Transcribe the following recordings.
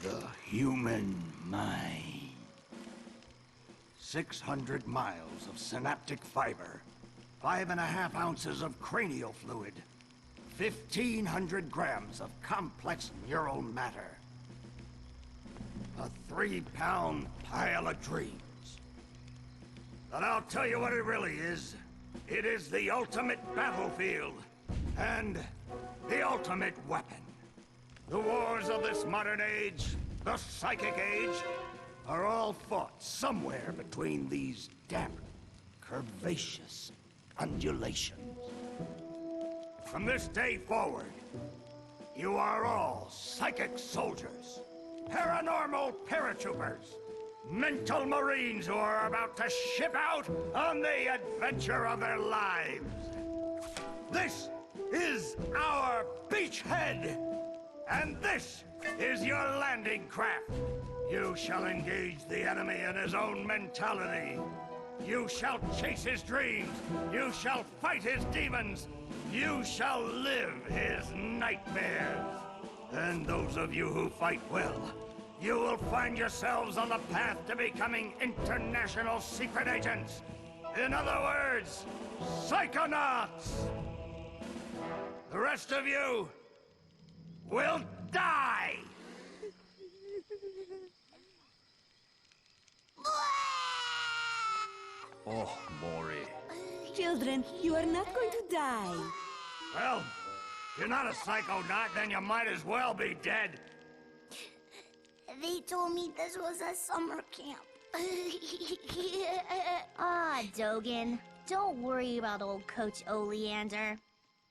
The human mind. 600 miles of synaptic fiber, 5.5 ounces of cranial fluid, 1,500 grams of complex neural matter. A 3-pound pile of dreams. But I'll tell you what it really is. It is the ultimate battlefield, and the ultimate weapon. The wars of this modern age, the psychic age, are all fought somewhere between these damp, curvaceous undulations. From this day forward, you are all psychic soldiers, paranormal paratroopers, mental marines who are about to ship out on the adventure of their lives. This is our beachhead, and this is your landing craft. You shall engage the enemy in his own mentality. You shall chase his dreams. You shall fight his demons. You shall live his nightmares. And those of you who fight well, you will find yourselves on the path to becoming international secret agents. In other words, Psychonauts. The rest of you will die! Oh, Maury. Children, you are not going to die. Well, if you're not a psychonaut, then you might as well be dead. They told me this was a summer camp. Ah, Dogen. Don't worry about old Coach Oleander.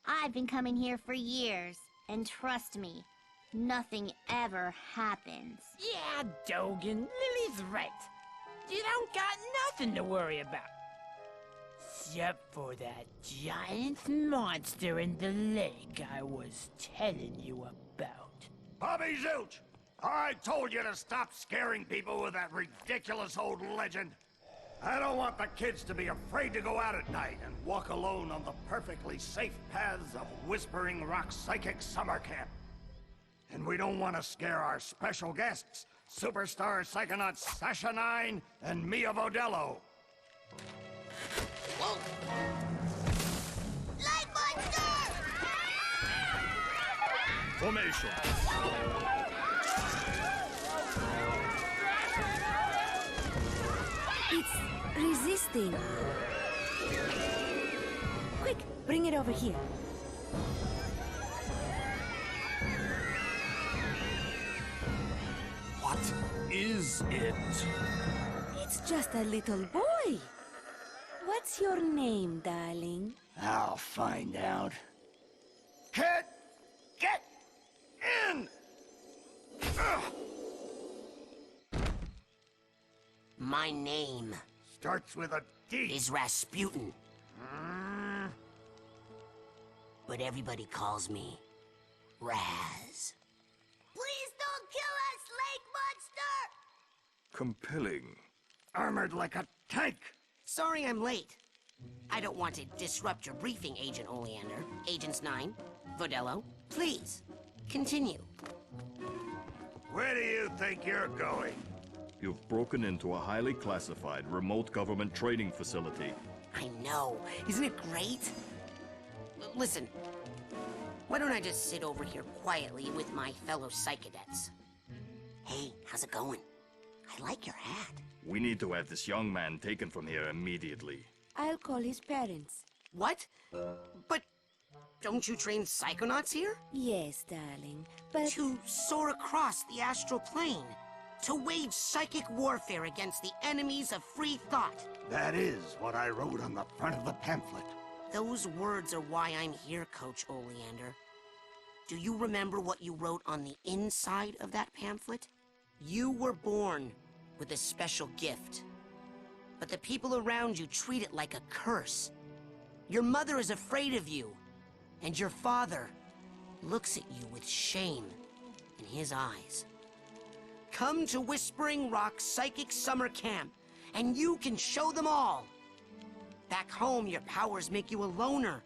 I've been coming here for years, and trust me, nothing ever happens. Yeah, Dogen, Lily's right. You don't got nothing to worry about. Except for that giant monster in the lake I was telling you about. Bobby Zilch, I told you to stop scaring people with that ridiculous old legend. I don't want the kids to be afraid to go out at night and walk alone on the perfectly safe paths of Whispering Rock Psychic Summer Camp. And we don't want to scare our special guests, superstar psychonauts Sasha 9 and Mia Vodello. Whoa! Light monster! Formation. It's resisting. Quick, bring it over here. What is it? It's just a little boy. What's your name, darling? I'll find out. Kid, get in! Ugh. My name Starts with a D. is Rasputin, but everybody calls me Raz. Please don't kill us, lake monster! Compelling. Armored like a tank. Sorry I'm late. I don't want to disrupt your briefing, Agent Oleander. Agents 9, Vodello, please, continue. Where do you think you're going? You've broken into a highly classified remote government training facility. I know. Isn't it great? Listen, why don't I just sit over here quietly with my fellow psychedets? Hey, how's it going? I like your hat. We need to have this young man taken from here immediately. I'll call his parents. What? But don't you train psychonauts here? Yes, darling, but... To soar across the astral plane. To wage psychic warfare against the enemies of free thought. That is what I wrote on the front of the pamphlet. Those words are why I'm here, Coach Oleander. Do you remember what you wrote on the inside of that pamphlet? You were born with a special gift. But the people around you treat it like a curse. Your mother is afraid of you. And your father looks at you with shame in his eyes. Come to Whispering Rock Psychic Summer Camp, and you can show them all Back home, your powers make you a loner,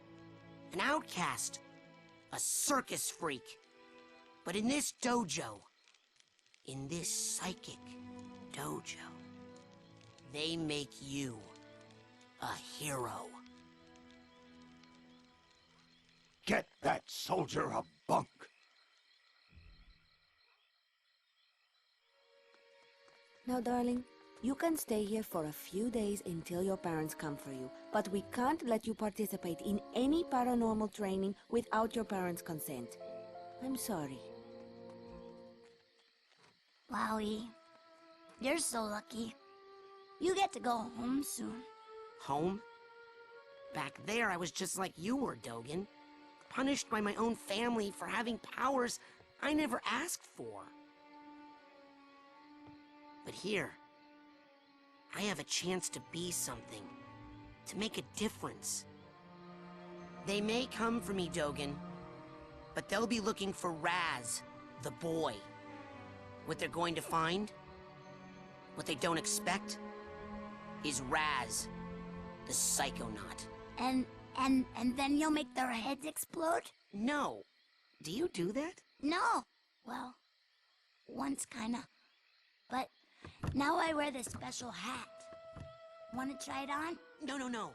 an outcast, a circus freak. But in this dojo, in this psychic dojo, they make you a hero. Get that soldier a bunk. Now, darling, you can stay here for a few days until your parents come for you, but we can't let you participate in any paranormal training without your parents' consent. I'm sorry. Wowie, you're so lucky. You get to go home soon. Home? Back there, I was just like you were, Dogen. Punished by my own family for having powers I never asked for. But here, I have a chance to be something, to make a difference. They may come for me, Dogen, but they'll be looking for Raz, the boy. What they're going to find, what they don't expect, is Raz, the Psychonaut. And then you'll make their heads explode? No. Do you do that? No. Well, once kinda. But now I wear this special hat. Wanna try it on? No.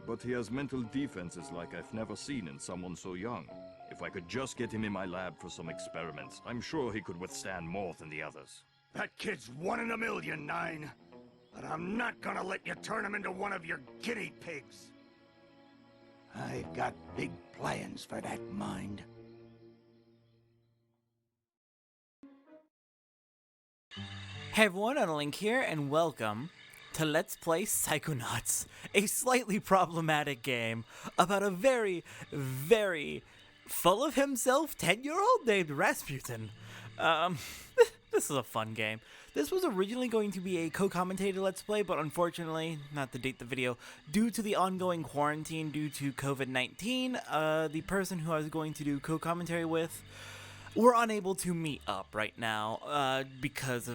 But he has mental defenses like I've never seen in someone so young. If I could just get him in my lab for some experiments, I'm sure he could withstand more than the others. That kid's 1 in a million, Nine. But I'm not gonna let you turn him into one of your guinea pigs. I've got big plans for that mind. Hey everyone, OniLink here, and welcome to Let's Play Psychonauts, a slightly problematic game about a very, very full of himself 10-year-old named Rasputin. This is a fun game. This was originally going to be a co-commentated Let's Play, but unfortunately, not to date the video, due to the ongoing quarantine due to COVID-19, the person who I was going to do co-commentary with, we're unable to meet up right now, because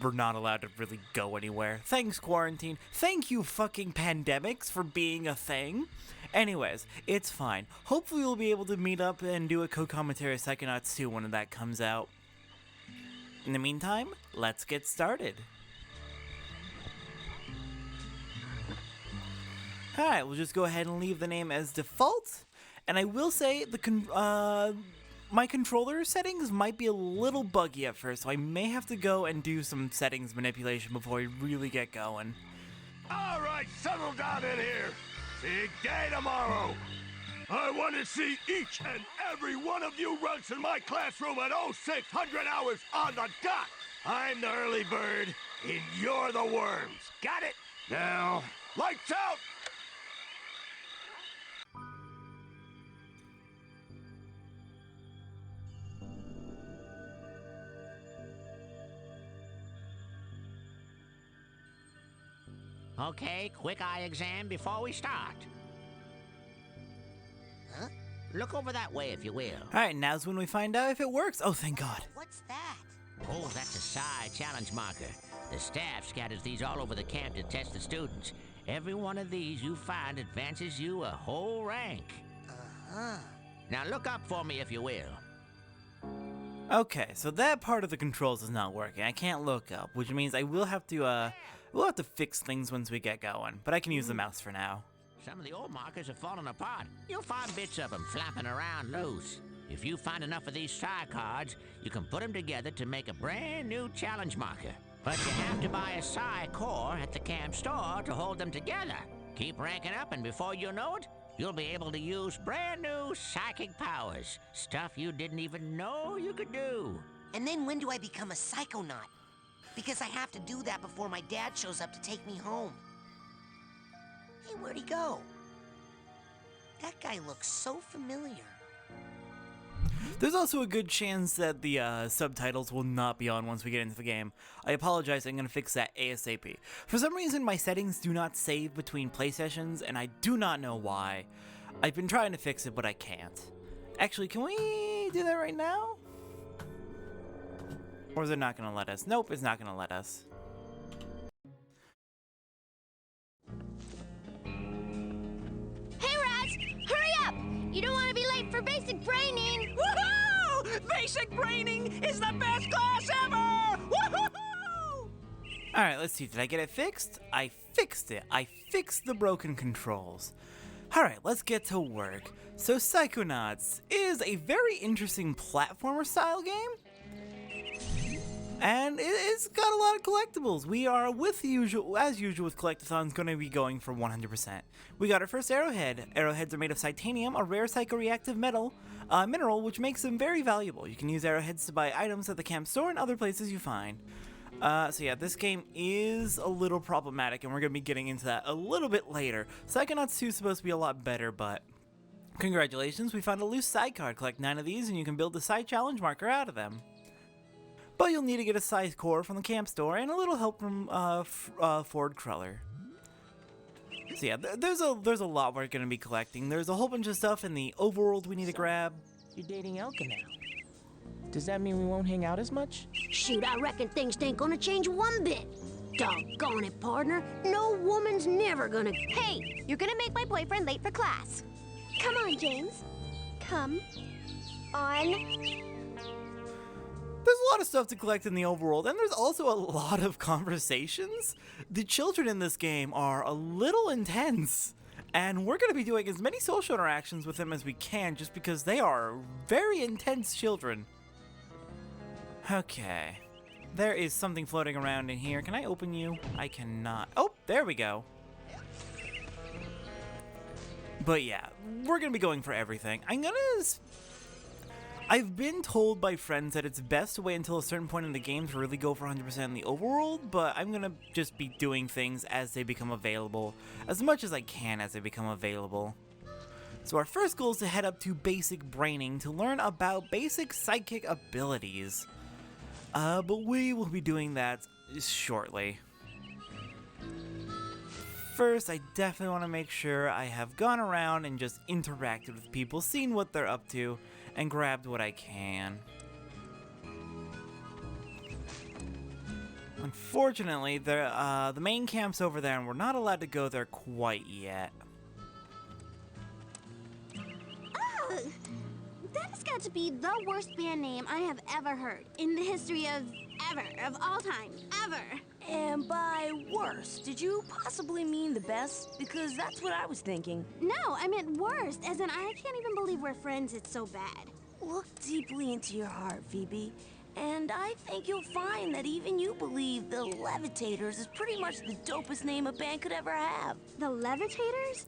we're not allowed to really go anywhere. Thanks, quarantine. Thank you, fucking pandemics, for being a thing. Anyways, it's fine. Hopefully we'll be able to meet up and do a co-commentary of Psychonauts 2 when that comes out. In the meantime, let's get started. Alright, we'll just go ahead and leave the name as default. And I will say, my controller settings might be a little buggy at first, so I may have to go and do some settings manipulation before we really get going. Alright, settle down in here. Big day tomorrow. I want to see each and every one of you runts in my classroom at 0600 hours on the dot. I'm the early bird, and you're the worms. Got it? Now, lights out! Okay, quick eye exam before we start. Huh? Look over that way, if you will. Alright, now's when we find out if it works. Oh, thank God. What's that? Oh, that's a psi challenge marker. The staff scatters these all over the camp to test the students. Every one of these you find advances you a whole rank. Uh-huh. Now look up for me, if you will. Okay, so that part of the controls is not working. I can't look up, which means I will have to, we'll have to fix things once we get going. But I can use the mouse for now. Some of the old markers have fallen apart. You'll find bits of them flapping around loose. If you find enough of these psi cards, you can put them together to make a brand new challenge marker. But you have to buy a psi core at the camp store to hold them together. Keep ranking up, and before you know it, you'll be able to use brand new psychic powers. Stuff you didn't even know you could do. And then when do I become a Psychonaut? Because I have to do that before my dad shows up to take me home. Hey, where'd he go? That guy looks so familiar. There's also a good chance that the subtitles will not be on once we get into the game. I apologize, I'm going to fix that ASAP. For some reason, my settings do not save between play sessions, and I do not know why. I've been trying to fix it, but I can't. Actually, can we do that right now? Or is it not going to let us? Nope, it's not going to let us. basic braining! Woohoo! Basic braining is the best class ever! Woohoo! Alright, let's see. Did I get it fixed? I fixed it. I fixed the broken controls. Alright, let's get to work. So Psychonauts is a very interesting platformer style game. And it's got a lot of collectibles. We are, as usual with collectathons, going to be going for 100%. We got our first arrowhead. Arrowheads are made of titanium, a rare psychoreactive mineral, which makes them very valuable. You can use arrowheads to buy items at the camp store and other places you find. So yeah, this game is a little problematic, and we're going to be getting into that a little bit later. Psychonauts 2 is supposed to be a lot better, but congratulations, we found a loose side card. Collect 9 of these, and you can build the side challenge marker out of them. But you'll need to get a side core from the camp store, and a little help from Ford Cruller. So yeah, there's a lot we're going to be collecting. There's a whole bunch of stuff in the overworld we need to grab. You're dating Elka now. Does that mean we won't hang out as much? Shoot, I reckon things ain't gonna change one bit. Doggone it, partner. No woman's never gonna... Hey, you're gonna make my boyfriend late for class. Come on, James. Come on. There's a lot of stuff to collect in the overworld, and there's also a lot of conversations. The children in this game are a little intense, and we're going to be doing as many social interactions with them as we can just because they are very intense children. Okay. There is something floating around in here. Can I open you? I cannot. Oh, there we go. But yeah, we're going to be going for everything. I've been told by friends that it's best to wait until a certain point in the game to really go for 100% in the overworld, but I'm going to just be doing things as they become available, as much as I can as they become available. So our first goal is to head up to Basic Braining to learn about basic psychic abilities. But we will be doing that shortly. First, I definitely want to make sure I have gone around and just interacted with people, seen what they're up to, and grabbed what I can. Unfortunately, the main camp's over there, and we're not allowed to go there quite yet. That has got to be the worst band name I have ever heard in the history of all time, ever. And by worst, did you possibly mean the best? Because that's what I was thinking. No, I meant worst, as in I can't even believe we're friends, it's so bad. Look deeply into your heart, Phoebe. And I think you'll find that even you believe the Levitators is pretty much the dopest name a band could ever have. The Levitators?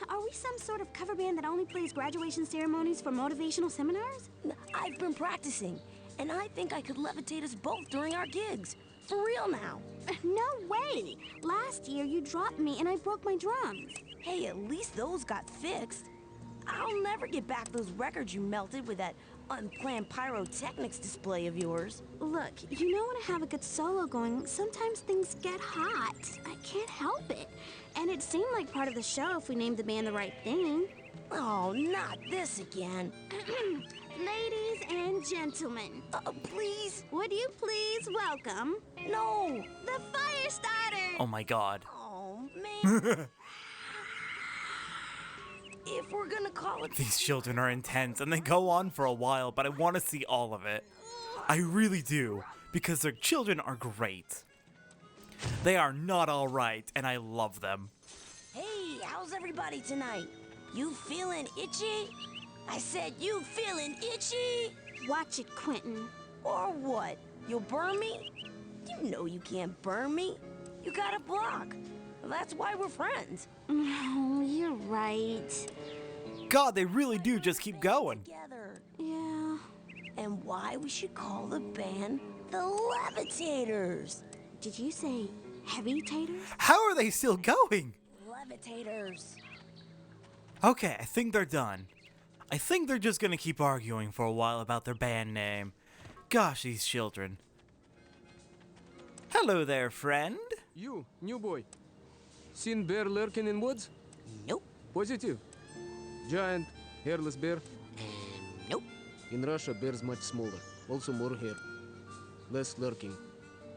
Are we some sort of cover band that only plays graduation ceremonies for motivational seminars? I've been practicing, and I think I could levitate us both during our gigs. For real now. No way! Last year you dropped me and I broke my drums. Hey, at least those got fixed. I'll never get back those records you melted with that unplanned pyrotechnics display of yours. Look, you know when I have a good solo going, sometimes things get hot. I can't help it. And it seemed like part of the show if we named the band the right thing. Oh, not this again. Ladies and gentlemen. Please? Would you please welcome... No! The fire starter! Oh my god. Oh, man. If we're gonna call it... These children are intense, and they go on for a while, but I want to see all of it. I really do, because their children are great. They are not alright, and I love them. Hey, how's everybody tonight? You feeling itchy? I said you feeling itchy? Watch it, Quentin. Or what? You'll burn me? You know you can't burn me. You got a block. Well, that's why we're friends. No, you're right. God, they really do just keep going. Together. Yeah. And why we should call the band the Levitators. Did you say heavy taters? How are they still going? Levitators. Okay, I think they're done. I think they're just gonna keep arguing for a while about their band name. Gosh, these children. Hello there, friend. You, new boy. Seen bear lurking in woods? Nope. Positive. Giant, hairless bear? Nope. In Russia, bears much smaller. Also more hair. Less lurking.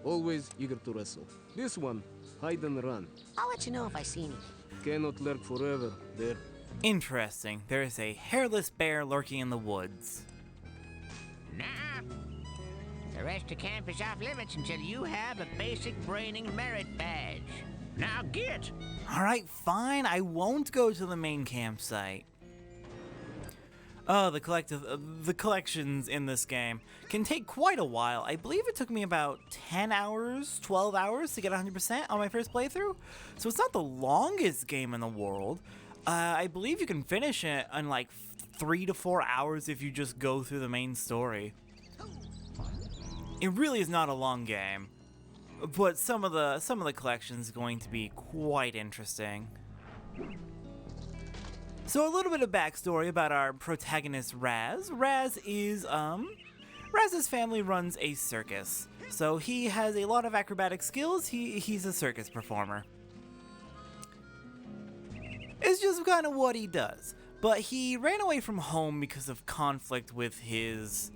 Always eager to wrestle. This one, hide and run. I'll let you know if I see anything. Cannot lurk forever, bear. Interesting. There is a hairless bear lurking in the woods. Nah. The rest of camp is off limits until you have a basic braining merit badge. Now get! Alright, fine. I won't go to the main campsite. Oh, the collections in this game can take quite a while. I believe it took me about 10 hours, 12 hours to get 100% on my first playthrough. So it's not the longest game in the world. I believe you can finish it in like 3 to 4 hours if you just go through the main story. It really is not a long game, but some of the collections is going to be quite interesting. So a little bit of backstory about our protagonist Raz. Raz's family runs a circus, so he has a lot of acrobatic skills. He's a circus performer. It's just kind of what he does. But he ran away from home because of conflict with his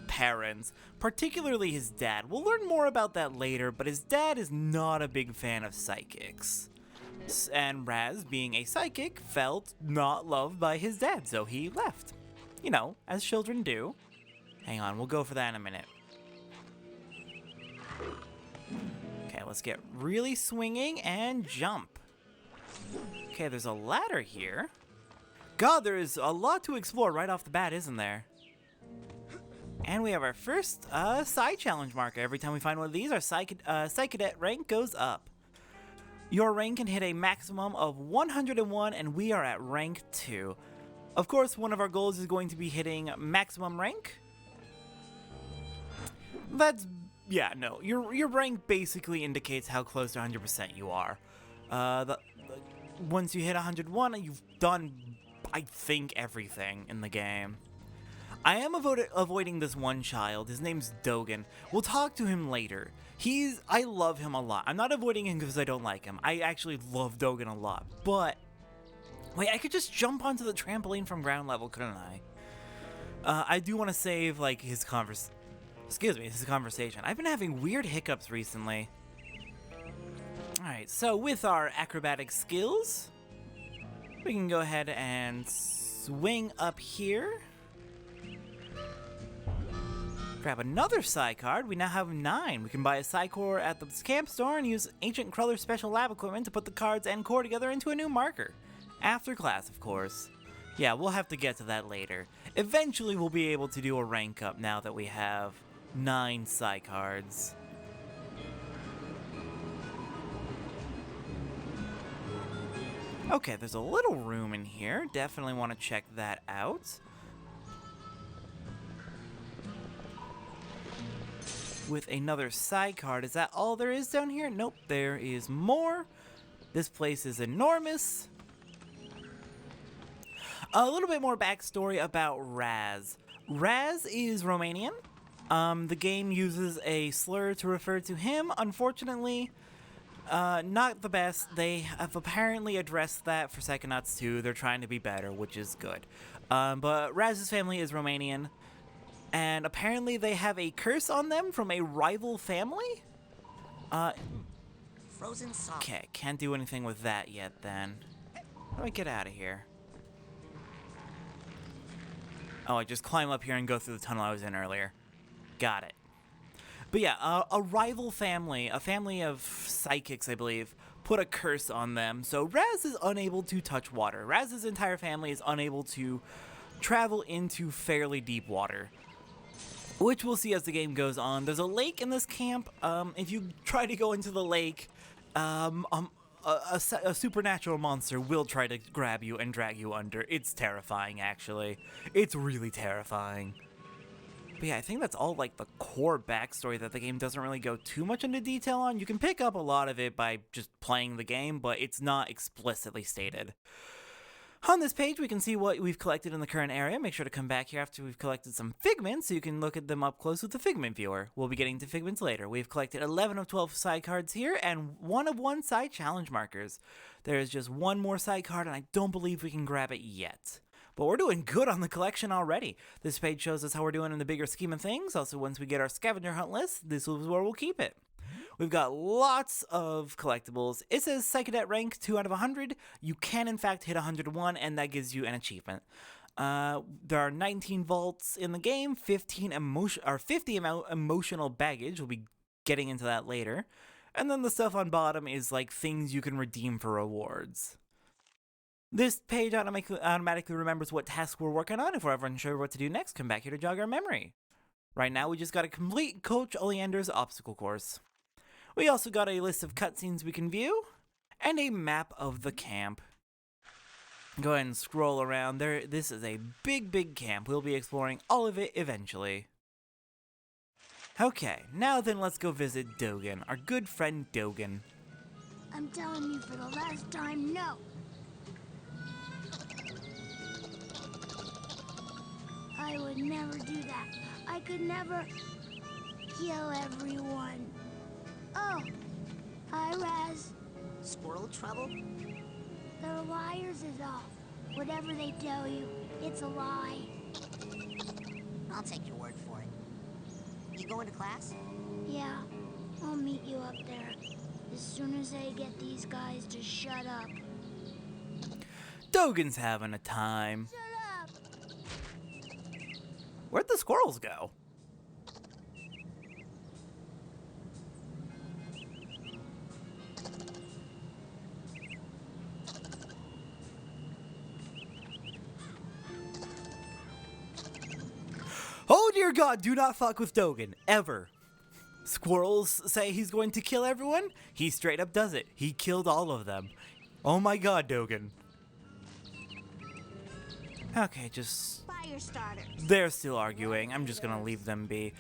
parents, particularly his dad. We'll learn more about that later, but his dad is not a big fan of psychics. And Raz, being a psychic, felt not loved by his dad, so he left. You know, as children do. Hang on, we'll go for that in a minute. Okay, let's get really swinging and jump. Okay, there's a ladder here. God, there is a lot to explore right off the bat, isn't there? And we have our first side challenge marker. Every time we find one of these, our Psy-Cadet rank goes up. Your rank can hit a maximum of 101, and we are at rank 2. Of course, one of our goals is going to be hitting maximum rank. Yeah, no. Your rank basically indicates how close to 100% you are. Once you hit 101, you've done, I think, everything in the game. I am avoiding this one child. His name's Dogen. We'll talk to him later. I love him a lot. I'm not avoiding him because I don't like him. I actually love Dogen a lot. But, wait, I could just jump onto the trampoline from ground level, couldn't I? I do want to save, like, his conversation. I've been having weird hiccups recently. Alright, so with our acrobatic skills, we can go ahead and swing up here. Grab another Psy card. We now have 9. We can buy a Psy core at the camp store and use Ancient Cruller's special lab equipment to put the cards and core together into a new marker. After class, of course. Yeah, we'll have to get to that later. Eventually, we'll be able to do a rank up now that we have 9 Psy cards. Okay, there's a little room in here. Definitely want to check that out. With another Psy card. Is that all there is down here? Nope, there is more. This place is enormous. A little bit more backstory about Raz. Raz is Romanian. The game uses a slur to refer to him. Unfortunately, not the best. They have apparently addressed that for Psychonauts 2. They're trying to be better, which is good. But Raz's family is Romanian. And apparently they have a curse on them from a rival family? Frozen solid. Okay, can't do anything with that yet then. How do I get out of here? Oh, I just climb up here and go through the tunnel I was in earlier. Got it. But yeah, a rival family, a family of psychics, I believe, put a curse on them. So Raz is unable to touch water. Raz's entire family is unable to travel into fairly deep water, which we'll see as the game goes on. There's a lake in this camp. If you try to go into the lake, a supernatural monster will try to grab you and drag you under. It's terrifying, actually. It's really terrifying. But yeah, I think that's all, like, the core backstory that the game doesn't really go too much into detail on. You can pick up a lot of it by just playing the game, but it's not explicitly stated. On this page, we can see what we've collected in the current area. Make sure to come back here after we've collected some figments so you can look at them up close with the figment viewer. We'll be getting to figments later. We've collected 11 of 12 side cards here and 1 of 1 side challenge markers. There is just 1 more side card, and I don't believe we can grab it yet. But we're doing good on the collection already. This page shows us how we're doing in the bigger scheme of things. Also, once we get our scavenger hunt list, this is where we'll keep it. We've got lots of collectibles. It says Psychonaut rank 2 out of 100. You can in fact hit 101 and that gives you an achievement. There are 19 vaults in the game, 50 emotional baggage. We'll be getting into that later. And then the stuff on bottom is like things you can redeem for rewards. This page automatically remembers what tasks we're working on. If we're ever unsure what to do next, come back here to jog our memory. Right now, we just got to complete Coach Oleander's obstacle course. We also got a list of cutscenes we can view, and a map of the camp. Go ahead and scroll around there. This is a big camp. We'll be exploring all of it eventually. Okay, now then let's go visit Dogen, our good friend Dogen. I'm telling you for the last time, no. I would never do that. I could never kill everyone. Oh, hi, Raz. Squirrel trouble? They're liars is all. Whatever they tell you, it's a lie. I'll take your word for it. You going to class? Yeah, I'll meet you up there. As soon as I get these guys to shut up. Dogen's having a time. Shut up! Where'd the squirrels go? Oh dear God, do not fuck with Dogen, ever. Squirrels say he's going to kill everyone, he straight up does it. He killed all of them. Oh my God, Dogen. Okay, just... Fire starters. They're still arguing. I'm just gonna leave them be.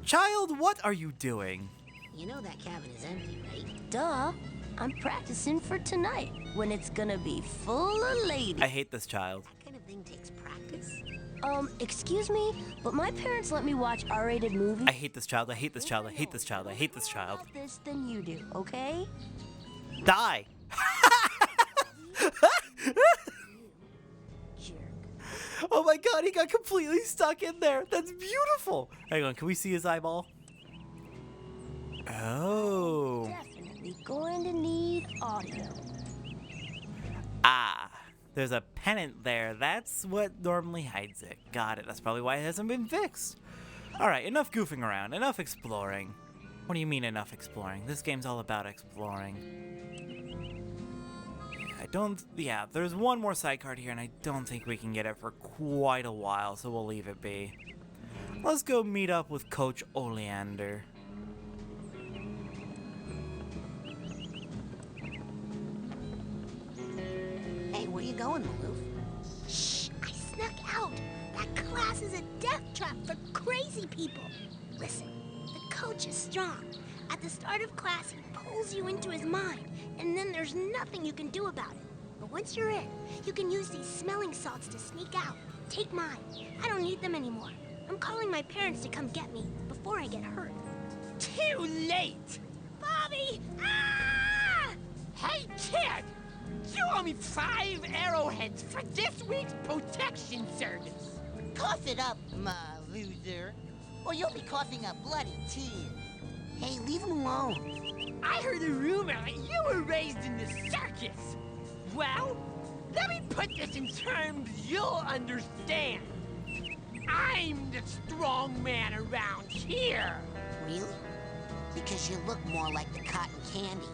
Child, what are you doing? You know that cabin is empty, right? Duh. I'm practicing for tonight, when it's gonna be full of ladies. I hate this child. That kind of thing takes practice. Excuse me, but my parents let me watch R-rated movies. I hate this child. I hate this child. I hate this child. I hate this child. More about this than you do, okay? Die. Oh my God, he got completely stuck in there. That's beautiful. Hang on, can we see his eyeball? Oh. Definitely going to need audio. Ah, there's a pennant there. That's what normally hides it. Got it. That's probably why it hasn't been fixed. All right, enough goofing around. Enough exploring. What do you mean enough exploring? This game's all about exploring. Yeah, there's one more side card here, and I don't think we can get it for quite a while, so we'll leave it be. Let's go meet up with Coach Oleander. Hey, where you going, Maloof? Shh, I snuck out. That class is a death trap for crazy people. Listen, the coach is strong. At the start of class, he pulls you into his mind, and then there's nothing you can do about it. But once you're in, you can use these smelling salts to sneak out. Take mine. I don't need them anymore. I'm calling my parents to come get me before I get hurt. Too late! Bobby! Ah! Hey, kid! You owe me 5 arrowheads for this week's protection service. Cough it up, my loser, or you'll be coughing up bloody tears. Hey, leave him alone. I heard a rumor that you were raised in the circus. Well, let me put this in terms you'll understand. I'm the strong man around here. Really? Because you look more like the cotton candy.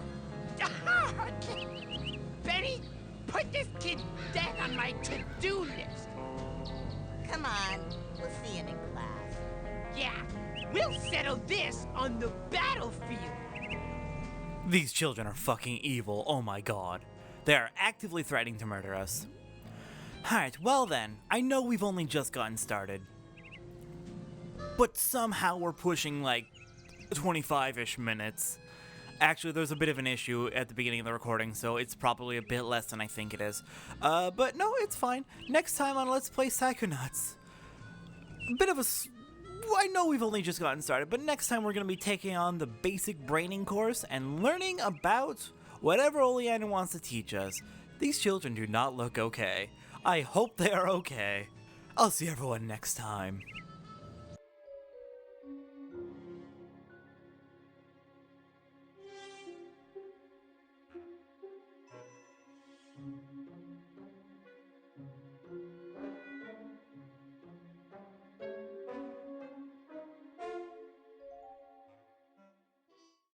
Benny, put this kid dead on my to-do list. Come on, we'll see him in class. Yeah, we'll settle this on the battlefield. These children are fucking evil, oh my God. They are actively threatening to murder us. Alright, well then, I know we've only just gotten started. But somehow we're pushing like 25-ish minutes. Actually, there's a bit of an issue at the beginning of the recording, so it's probably a bit less than I think it is. But no, it's fine. Next time on Let's Play Psychonauts. I know we've only just gotten started, but next time we're going to be taking on the basic braining course and learning about whatever Oleander wants to teach us. These children do not look okay. I hope they are okay. I'll see everyone next time.